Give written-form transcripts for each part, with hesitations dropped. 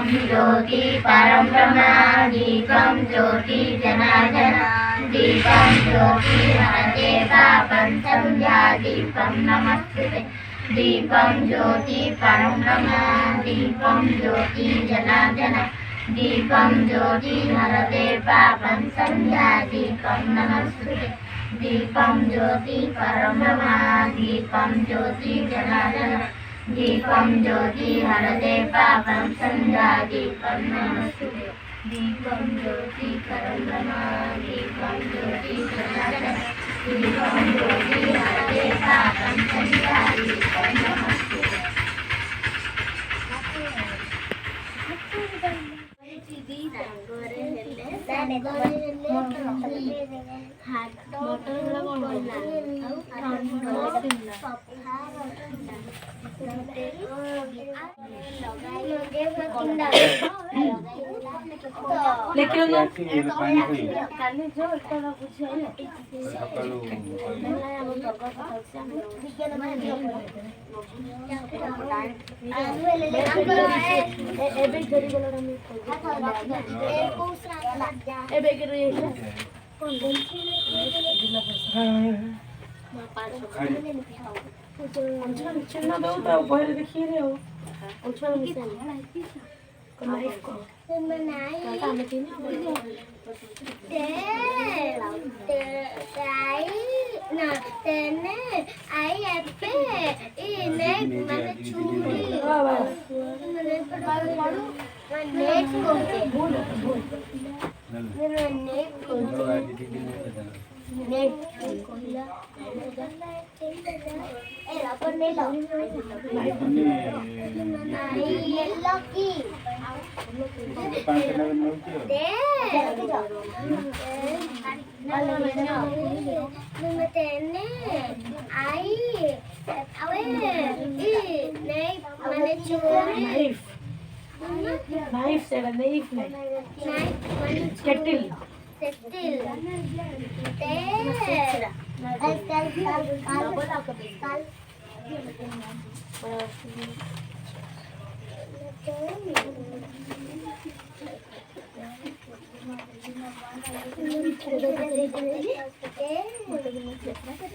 ज्योति परं ब्रह्म दीपं ज्योति जनार्दन दीपं ज्योति हरते पापं संध्या दीपं नमस्ते दीपं ज्योति परं ब्रह्म दीपं ज्योति जनार्दन दीपं ज्योति हरते पापं संध्या दीपं नमस्ते दीपं ज्योति परं ब्रह्म दीपं ज्योति जनार्दन दीपं ज्योति हरते पापं संध्या दीपं नमस्ते दीपं ज्योति परं ब्रह्म दीपं ज्योति जनार्दन दीपं ज्योति हरते पापं संध्या दीपं नमस्ते चिन्ह दो तो पहले देखिए रे हो नाइफ को नाइफ से नाइफ में केटल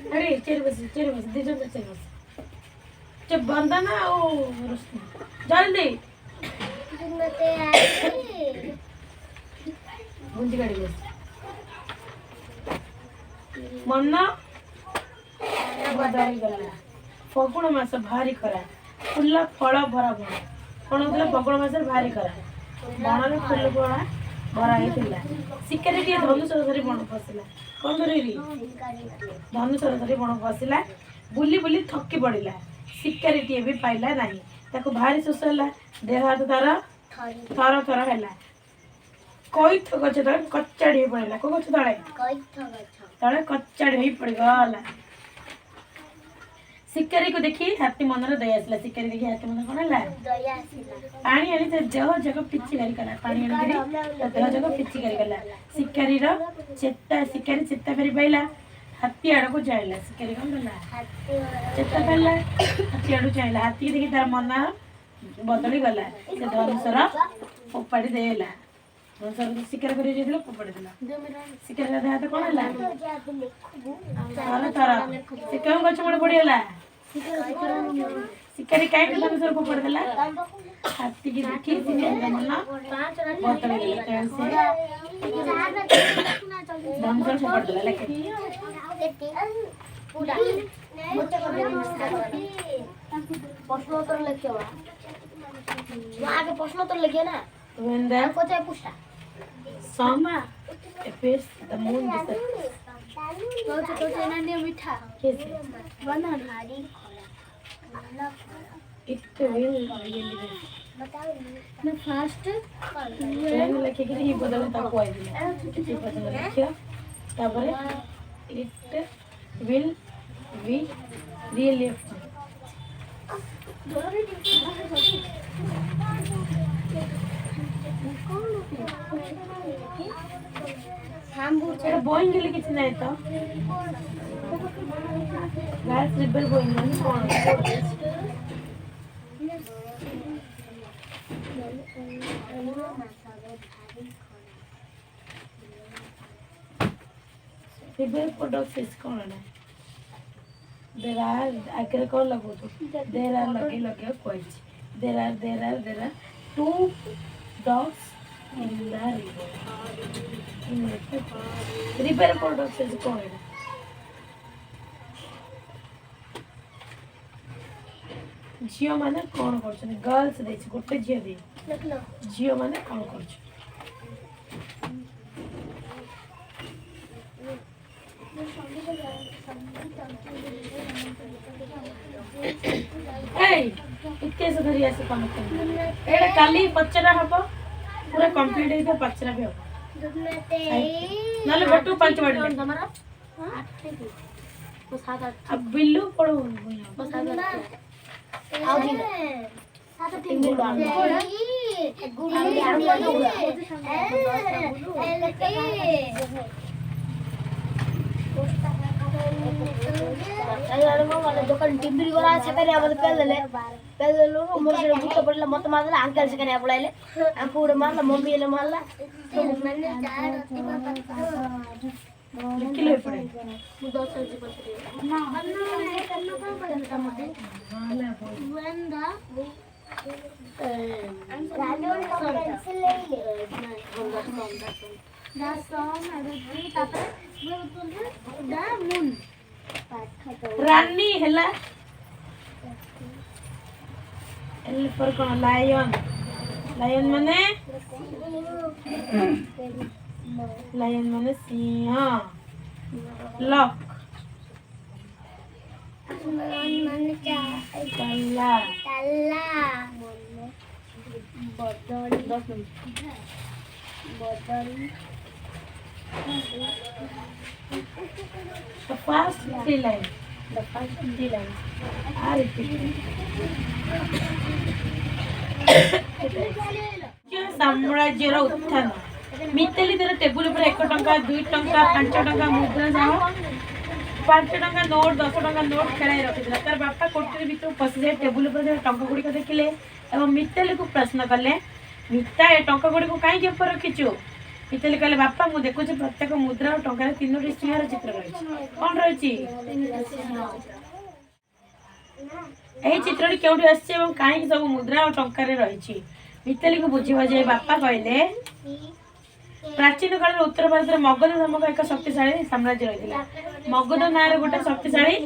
अरे चल बस दीजिए बस जब बंदा ना वो जल्दी बुंदी गाड़ी बस मन्ना बदल गला फगुण मास भारी खरा फुला फल भरा बण कौन होता फगुण मास भारी खरा बण में फुल फड़ा भरा होता शिकारी टे धनुषर धरी बण पशिला कौन धरी धनुषर धरी बण पशिला बुली बुली थकी पड़ा शिकारी टे भी पाइला नहीं ताको भारी शोष है देह हाथ तार थर थर है कईथ गछ तले कचाड़ी पड़ा को गछ तले तले कचाड़ी पड़गला शिकारी को देखी हाथी मनर दया आसला शिकारी देखी हाथी मन कौन है पानी आनी देह जग पिची गारी कला पानी आनी देह जग पिची गारी कला शिकारी शिकारी चेता फेरी पाइला हाथी आड़ को चाहला शिकारी कौन कला चेता पाइला हाथी आड़ चाहला हाथी देखी तार मन बदली गला से धनुषर फोपाड़ी देला धनुषर शिकार कर फोपाड़ी देला शिकारी हाथ कौन है तार से क्यों गछ मुड़े पड़गला शिकारी कहीं धनुषर फोपाड़ी देला हाथी की देखी शिकारी मन बदली गला धनुषर फोपाड़ी देला लेकिन प्रश्नोत्तर लिखे आगे प्रश्नोत्तर लिखे ना when the sun appears the moon disappears मीठा it will ना फास्ट लिखे कि ये बदल ताको आई दिला ये बदल लिखियो तापरे it will be really Boeing के लिए किसी नहीं था गैस रिबल बोइंग नहीं कौन Repair products is कौन है? There are आखिर कौन लगो तो? There are लगे कोई चीज. There are two dogs in the river. Repair products is कौन है? झियो माने कौन करछन? गर्ल्स देछ गोटे झियो दे. झियो माने कौन करछ? इतिहास धरी आसे काम एटा काली पचरा हबो पूरा कंप्लीट हे पचरा भी हबो नले बटू पांच बाड़ी तमरा 8 को 7 8 अब बिल्लू पड़ो बस 7 8 आओ जी 7 3 दोकान टिम्बरी गला छकने अब पेले मोर से भूत पड़ला मत मारला अंकल छकने पड़ाइले अंकु उड़ मारला मम्मी ले मारला किले पड़े मु 10 सब्जी पड़े ना करना पड़ता मते वेंदा राजोल पेंसिल ले दा सॉन्ग अरे तापर दा मून रानी हैला एल पर कोन लायन माने सिंह लॉक माने तल्ला बदली 10 मिनट बदली The first three lines are repeated. साम्राज्यर उत्थान मित्तली तेरे टेबुल पर 1 टंका 2 टंका 5 टंका मुद्रा जाओ 5 टंका नोट 10 टंका नोट खेलाई रखिଥିଲା तार बापा कोठरी भितर पसि जाय टेबुल पर टंका गुडी को देखिले एवं मित्तली को प्रश्न कले मित्ता ए टंका गुडी को काई के पर रखिछु मित्तली कहले बापा मु देखुछि प्रत्येक मुद्रा और टंका 3टी सिंहर चित्र रहिछि कोन रहिछि एही चित्रटी केउठी आछि एवं काई सब मुद्रा और टंका रे रहिछि मित्तली को बुझिबा जे बापा कहले प्राचीन काल उत्तर भारत मगध नामक एक शक्तिशाली साम्राज्य रहिला मगध नारे गोटे शक्तिशाली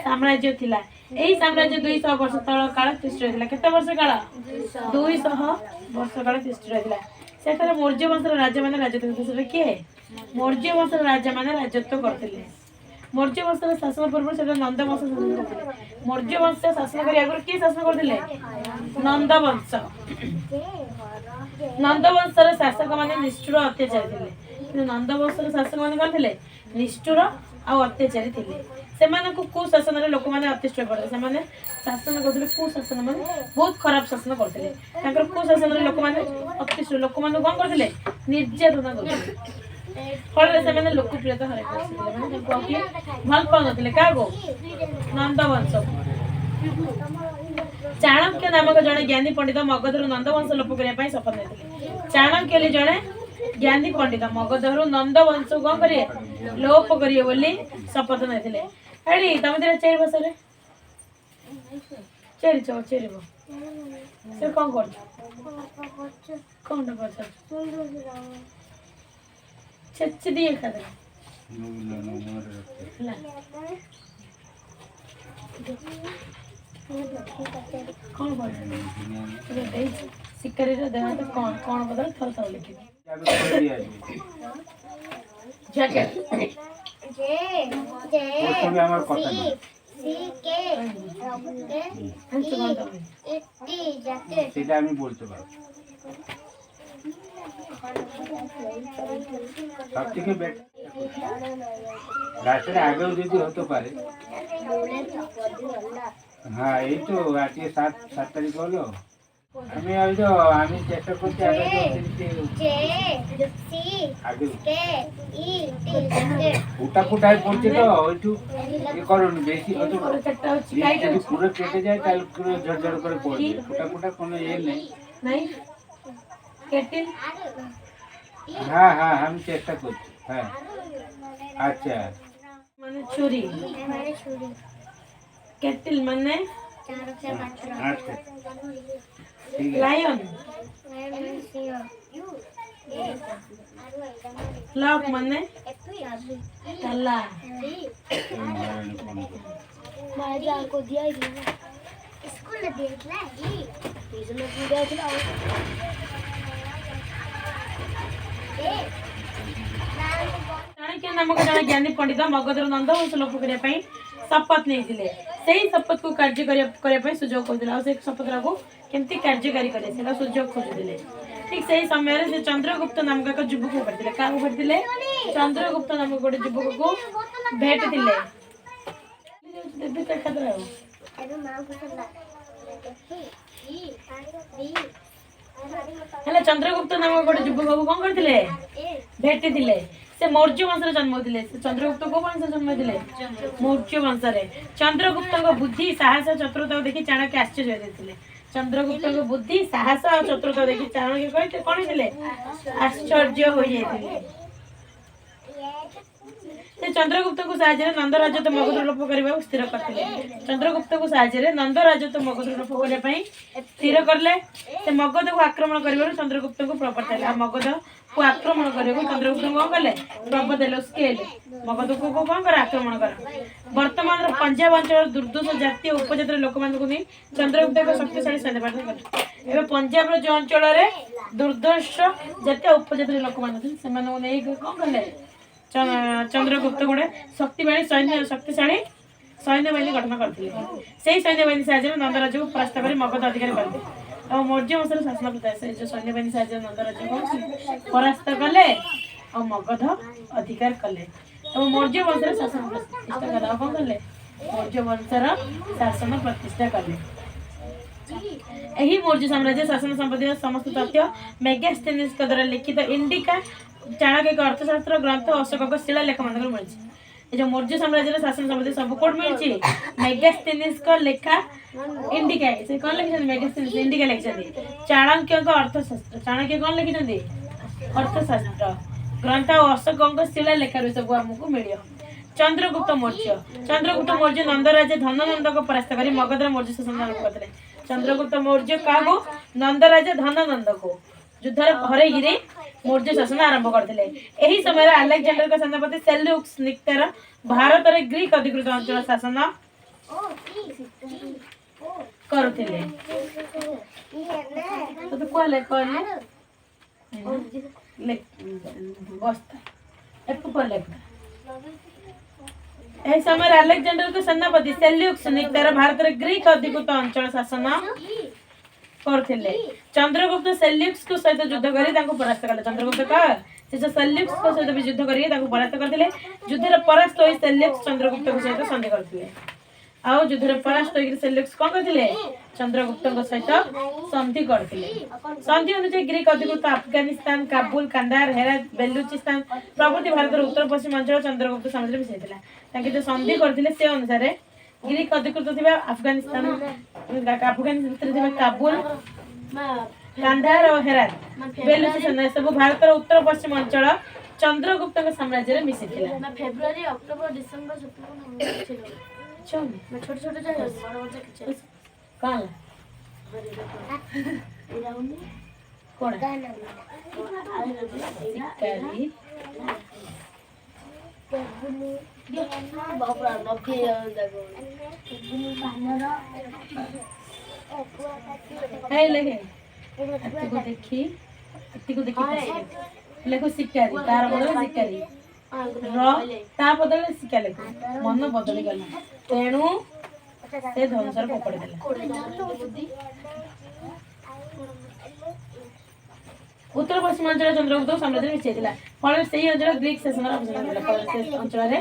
साम्राज्य थिला एही साम्राज्य 200 वर्ष तळ काल तिष्ठ रहिला केते वर्ष काल 200 वर्ष काल तिष्ठ रहिला सेतरे मौर्य वंशर राजा माने राजत्व करथिले के मौर्य वंशर राजा माने राजत्व करथिले मौर्य वंशर शासन पूर्व से नंद वंश शासन करथिले मौर्य वंश शासन करी आगर के शासन करथिले नंद वंशर शासक माने निष्ठुर अत्याचारी थिले नंद वंशर शासक माने करथिले निष्ठुर आ अत्याचारी थिले सेमाने को शासन रे लोक माने अतिष्ठ करथिले सेमाने शासन करथिले शासन माने बहुत खराब शासन करथिले ताकर शासन रे लोक माने अतिष्ठ लोक माने कोन करथिले निर्यातना करथिले फल से माने लोकप्रियता हरे करथिले माने को कि भल पाउ नथिले का गो नंद वंश चाणक्य नामक जड़े ज्ञानी पंडित मगधर नंद वंश लोप करने शपथ लेते चाणक्य जड़े ज्ञानी पंडित मगधर नंद वंश कौन करिए लोप करिए बोली शपथ लेते अरे तुम तेरा चेरी बस रे चेरी चो चेरी बो से कौन कर कौन न कर छच दिए खा दे ला कौन बोल रे दे सिकरी रे देहा तो कौन कौन बदल थर थर लिखि जैकेट जे सी के टी जैकेट সেটা আমি বলতে পারবো সবথেকে রাতের আগেও যদি হতে পারে হ্যাঁ এই তো আজকে 7 তারিখ হলো আমি চেষ্টা করছি আগে ফুটা ফুটায় পড়ছে তো ওইটু করুন বেশি হয়তো যদি পুরো কেটে যায় তাহলে পুরো ঝরঝর করে পড়বে ফুটা ফুটা কোনো নেই केटिल हाँ हाँ हम चेष्टा करছি হ্যাঁ আচ্ছা माने छुरी केटिल माने আচ্ছা ঠিক আছে लायन लॉक माने ताला माया को दिया ही नहीं स्कूल में दिया इसमें पूरा था चाणक्य नामक जन ज्ञानी पंडित मगधर नंद वंश लोप करने शपथ नहीं शपथ को कार्यकारी सुजोग खोजुले शपथ को केमती कार्यकारी करें सुजोग खोजुले ठीक से समय से चंद्रगुप्त नामक एक युवक भेटते क्या भेटते चंद्रगुप्त नामक गोटे युवक को भेटते चंद्रगुप्त नामक गोटे युवक को कौन करते भेटते से मौर्य वंश जन्म होते चंद्रगुप्त को वंश जन्म होते मौर्य वंश चंद्रगुप्त बुद्धि साहस चतुरता देखी चाणक्य आश्चर्य होते चंद्रगुप्त बुद्धि साहस और चतुरता देखी चाणक्य कहते कौन होते आश्चर्य हो जाते चंद्रगुप्त को साहाय्य नंद राजत्व मगध लोप करने स्थिर करते चंद्रगुप्त को साहाय्य नंद राजत्व मगध लोप करने स्थिर करले मगध को आक्रमण कर चंद्रगुप्त को प्रबत है मगध को आक्रमण कर चंद्रगुप्त को कले प्रबत है स्केल मगध को कौन कर आक्रमण कर वर्तमान पंजाब अंचल दुर्दोष जातीय उपजातिर लोक नहीं चंद्रगुप्त एक शक्तिशाली सैन्य बाहिनी कले पंजाब जो अंचल दुर्दोष जातीय उपजातिर लोक नहीं कौन कले चंद्रगुप्त गोटे शक्तिशाली सैन्य बाहिनी गठन करते सैन्य बाहिनी साहाय्य नंदराज को परास्त कर मगध अधिकार करते और मौर्य वंश शासन प्रथा से जो सैन्य बाहिनी साहाय्य नंदराज को परास्त कले और मगध अधिकार कले और मौर्य वंश शासन प्रतिष्ठा कले कौन कले मौर्य वंशर शासन प्रतिष्ठा कले यही मौर्य साम्राज्य शासन संबंधी समस्त तथ्य मेगास्थेनिस द्वारा लिखित इंडिका चाणक्य एक अर्थशास्त्र ग्रंथ अशोक शिलालेख मान मिली जो मौर्य साम्राज्य शासन संबंधी सब कोड मिली मेगास्थेनिस लेखा इंडिका से कौन लिखिं मेगास्थेनिस इंडिका लिखिं चाणक्य अर्थशास्त्र चाणक्य कौन लिखिं अर्थशास्त्र ग्रंथ अशोक शिलालेख सब आमको मिल चंद्रगुप्त मौर्य नंदराज धननंद को परास्त कर मगधर मौर्य शासन आरंभ करते चंद्रगुप्त मौर्य क्या नंदराज धननंद को युद्धर हरई मौर्य शासन आरंभ करते यही समय अलेक्जेंडर का सेनापति सेल्यूक्स निक्टर भारत में ग्रीक अधिकृत अंचल शासन करुले तो कहले यही समय अलेक्जेंडर के सेनापति सेल्यूक्स निक्टर भारत में ग्रीक अधिकृत अंचल शासन करथिले चंद्रगुप्त सेल्यूक्स को सहित युद्ध करी परास्त कले चंद्रगुप्त का से सेल्यूक्स को सहित भी युद्ध करी परास्त करथिले युद्धर परास्त होई सेल्यूक्स चंद्रगुप्त को सहित संधि करथिले आ युद्धर परास्त होई सेल्यूक्स कोन करथिले चंद्रगुप्त को सहित संधि करथिले संधि अनुसार ग्रीक अधिकृत अफगानिस्तान काबुल कंधार हेरात बेलुचिस्तान प्रभृति भारत उत्तर पश्चिम अंचल चंद्रगुप्त साम्राज्य मिसाइथिला ताकि जो संधि करथिले से अनुसार ग्रीक अधिकृत थिबा अफगानिस्तान काबुल कंधार और हेरात बेलुचिस्तान सब भारत उत्तर पश्चिम अंचल चंद्रगुप्त साम्राज्य मिसी फेब्रुआरी अक्टोबर डिसेंबर छोटे छोटे लेखो शिकारी तार बदल शिकारी ता बदल शिका लेख मन बदली गला तेणु से ध्वंसर पकड़ देला उत्तर पश्चिमांचल चंद्रगुप्त साम्राज्य मिसाइला फल से अंचल ग्रीक शासन अंचल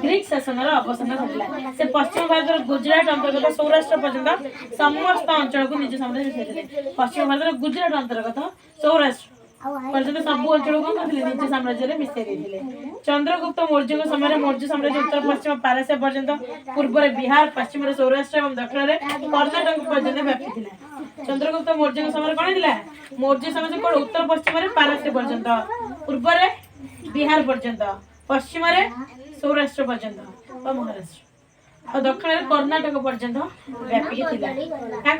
ग्रीक शासन अवसान घटला से पश्चिम भारत गुजरात अंतर्गत सौराष्ट्र पर्यंत समस्त अंचल को निज साम्राज्य मिसाइले पश्चिम भारत गुजरात अंतर्गत सौराष्ट्र पर्यंत सब अंचल को निज साम्राज्य मिसाई देते चंद्रगुप्त मौर्य समय मौर्य साम्राज्य उत्तर पश्चिम पारस्या पर्यंत पूर्व बिहार पश्चिम सौराष्ट्र और दक्षिण कर्णाटक पर्यंत व्यापी चंद्रगुप्त मौर्य समय कौन है मौर्य समय कौन उत्तर पश्चिम में पारस्य पर्यंत पूर्व बिहार पर्यंत पश्चिम सौराष्ट्र पर्यंत और महाराष्ट्र और दक्षिण में कर्णाटक पर्यंत व्यापिकी थिला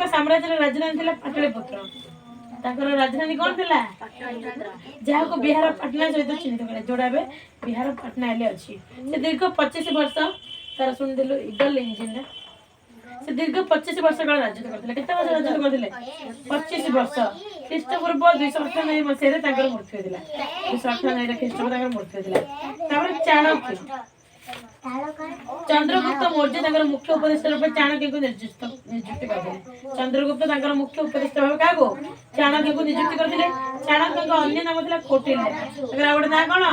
साम्राज्य राजधानी थिला पाटलिपुत्र राजधानी कौन थिला जहाँ को बिहार पटना सहित चिन्हित करे जोड़ा बिहार पटना अच्छी से दीर्घ 25 वर्ष तार शुणी दिलु इगल इंजिन से दीर्घ 25 वर्ष काल राजत्व करथिले केते वर्ष राजत्व करथिले 25 वर्ष ख्रीष्टपूर्व 298 मसीह रे तांकर मृत्यु होइतिला 298 रे ख्रीष्टपूर्व तांकर मृत्यु होइतिला तापर चाणक्य चंद्रगुप्त मौर्य तांकर मुख्य उपदेष्टा रूप चाणक्य को नियुक्त करथिले चंद्रगुप्त तांकर मुख्य उपदेष्टा भाव काको चाणक्य को नियुक्त करथिले चाणक्य का अन्य नाम थिला कौटिल्य तांकर आउड ना कोन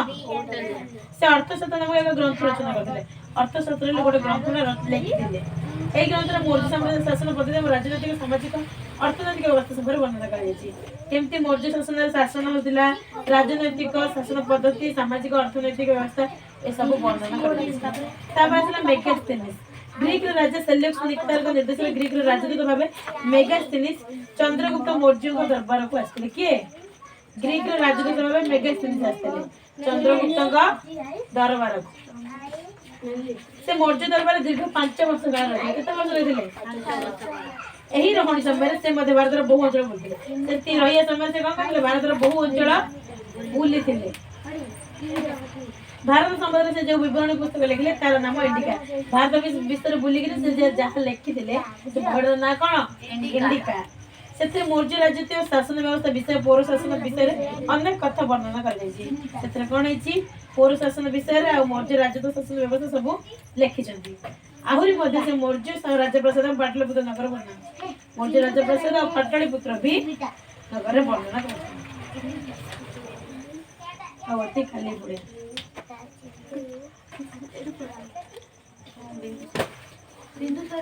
से अर्थशास्त्र नामक एक ग्रंथ रचना करथिले अर्थशास्त्र रे गोटे ग्रंथ लिखिथिले এই গ্রন্থের মৌর্য সাম্রাজ্য শাসন পদ্ধতি এবং রাজনৈতিক সামাজিক অর্থনৈতিক ব্যবস্থা সম্পর্কে বর্ণনা କରାଯାଇଛି କେମିତି ମୌର୍ଯ୍ୟ ଶାସନରେ ଶାସନ ହେଉଥିଲା ରାଜନୈତିକ ଶାସନ ପଦ୍ଧତି ସାମାଜିକ ଅର୍ଥନୈତିକ ବ୍ୟବସ୍ଥା ଏସବୁ ବର୍ଣ୍ଣନା କରାଯାଇଛି ତାପରେ ଆସିଲା ମେଗାସ୍ଥେନିସ୍ ଗ୍ରୀକର ରାଜା ସେଲ୍ୟୁକସ୍ ନିକ୍ଟରଙ୍କ ନିର୍ଦ୍ଦେଶରେ ଗ୍ରୀକର ରାଜଦୂତ ଭାବେ ମେଗାସ୍ଥେନିସ୍ ଚନ୍ଦ୍ରଗୁପ୍ତ ମୌର୍ଯ୍ୟଙ୍କ ଦରବାରକୁ ଆସିଥିଲେ କିଏ ଗ୍ରୀକର ରାଜଦୂତ ଭାବେ ମେଗାସ୍ଥେନିସ୍ ଆସିଥିଲେ ଚନ୍ଦ୍ରଗୁପ୍ତଙ୍କ ଦରବାରକୁ से मौर्य दरबार दीर्घ 5 वर्ष काल रहे केते वर्ष रहिथिले एही रहणी समय से मध्य भारतर बहु अंचल बुलिथिले सेति रहिया समय से कोन करथिले भारतर बहु अंचल बुलिथिले भारत संबंध से जो विवरण पुस्तक लिखले तार नाम इंडिका भारत विस्तार बुली के से जहा लिखिथिले से भारत ना कोन इंडिका सेते मौर्य राजनीति और शासन व्यवस्था विषय पौर शासन विषय अनेक कथा वर्णना कर जायछि सेते कोन हेछि पौर शासन विषय रे आ मौर्य राजनीति शासन व्यवस्था सब लिखिछन्ती आहुरी मध्ये से मौर्य राज्य प्रसाद पाटलिपुत्र नगर वर्णना मौर्य राज्य प्रसाद और पाटलिपुत्र भी नगर वर्णना करछन्ती अवती खाली पड़े बिंदु पर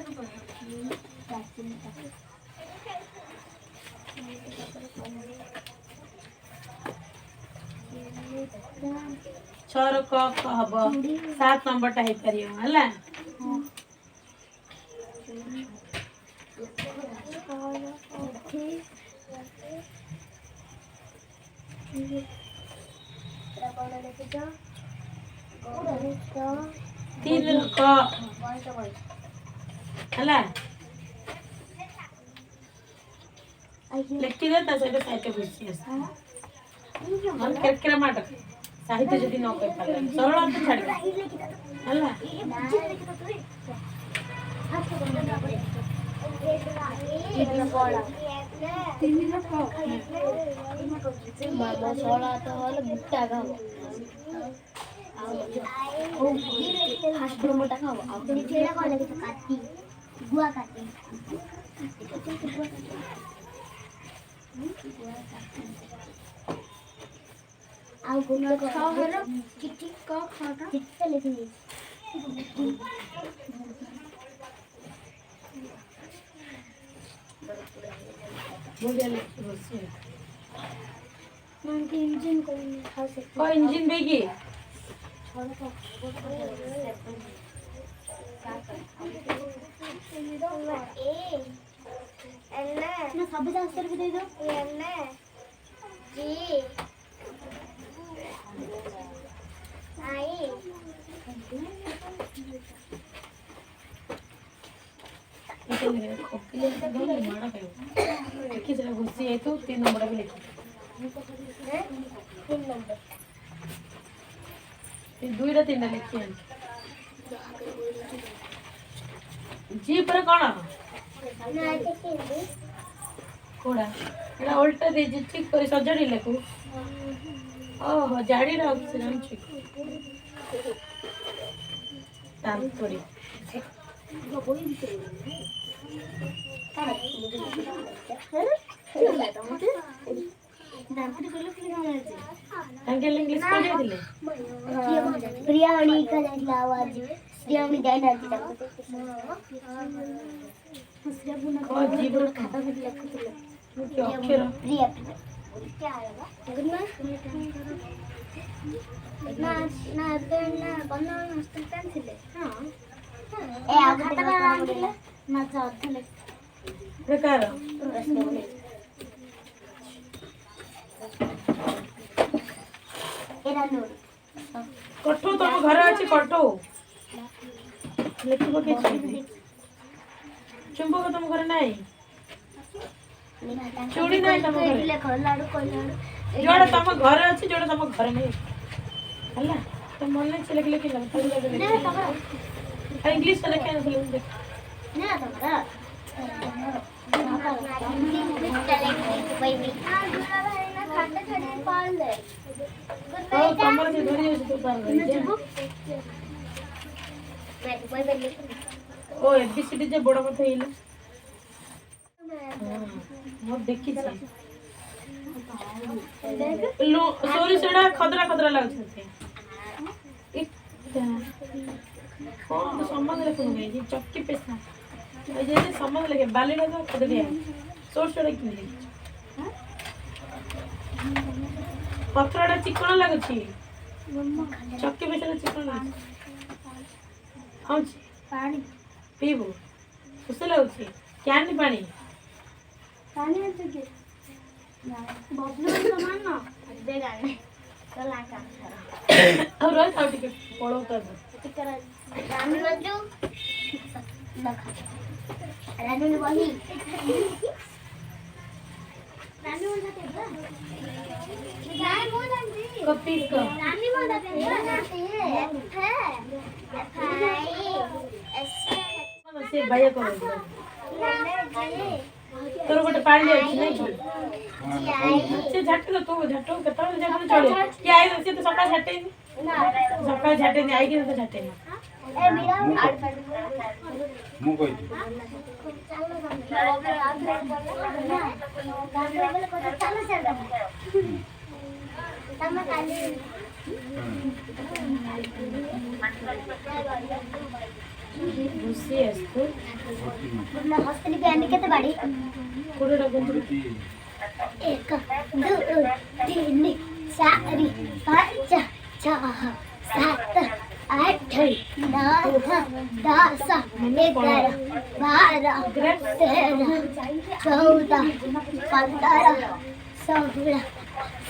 छर क हब 7 नंबर टा हे परियो हला तीन क हला लेखिले ता सहित साहित्य बुझी मन केरकेरा माटक साहित्य जदि न कहि पाले सरल अर्थ छाडी हला मामा सोला तो हल बुट्टा खाओ फास्ट मोटा खाओ आपने छेड़ा कोन लगे तो काटी गुआ काटी आउ गुना खहर चिट्ठी क खटा चिट्ठी लिखि बोलिया लिखि मन के इंजन को खा सकते को इंजन बेगी ना सब आंसर भी दे दो जी आई खोकिले तो माड़ा कयो लिखि जरा घुसी है तो 3 नंबर भी लिखि 3 नंबर ये 2 रा 3 लिखि जी पर कोन ना देखि कोड़ा एला उल्टा दे जी ठीक कर सजड़ी लेकु ओहो जाड़ी रा ऑप्शन ठीक तार थोड़ी अंकल इंग्लिश को दिले प्रियाणी का आवाज प्रियाणी जाना को जीव खाता में लिखुले के अक्षर प्रिया क्या आएगा ना ना ना बना हॉस्पिटल थिले हां ए आ खाता ना ना जा बेकार कठो तुम घर अच्छे कठो लिखिब कि चुंबक तुम घर नहीं चूड़ी नहीं तुम घर जोड़ा तुम घर अच्छे जोड़ा तुम घर नहीं हला तुम मन नहीं लिख लिख इंग्लिश में लिखे तमर से धरी तो ओ एबीसीडी जे बड़ कथा हेले मो देखि लो सॉरी सेडा खदरा खदरा लागछते कौन तो संबंध लेखु नहीं जी चक्की पेसा ए जे संबंध लेके बाली ना तो खदरिया सोर्स रे कि पत्रडा चिकन लागछि चक्की पेसा चिकन लागछि हाँ जी पानी पीबू खुश लाଗୁଛି क्यान पानी पानी है के बबलू समान ना दे गाने तो लाका और रोज आउट के पड़ो कर टिकर रानी बजू लखा रानी वही रानी बोल जाते गाय बोल जाती कपी का रानी बोल जाते है से भैया करो तोर गोटे पानी अछि नै कि से झट तो तू झटो कतो झट चले कि आई से तो सका झटे सका झटे नहीं आई के तो झटे ना ए मेरा मु कोइ खुशी अस्तो हॉस्टल पे आने के तो बड़ी कोडा बंद 1 2 3 4 5 6 7 8 9 10 11 12 13 14 15 16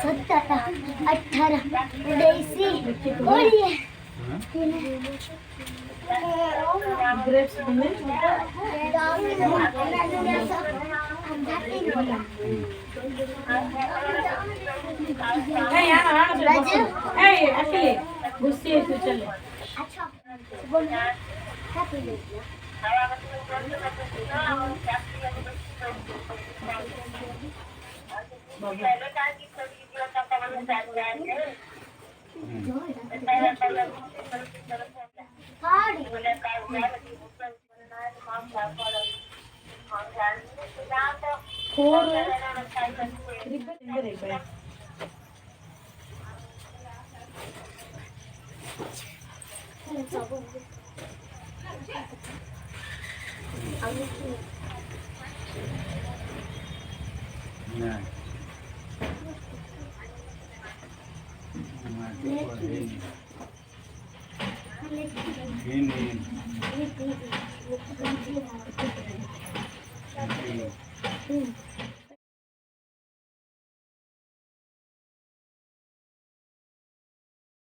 17 18 19 ग्रेप्स बने ए यार राजू ए अकेले गुस्से तू चले अच्छा बोल हैप्पी नहीं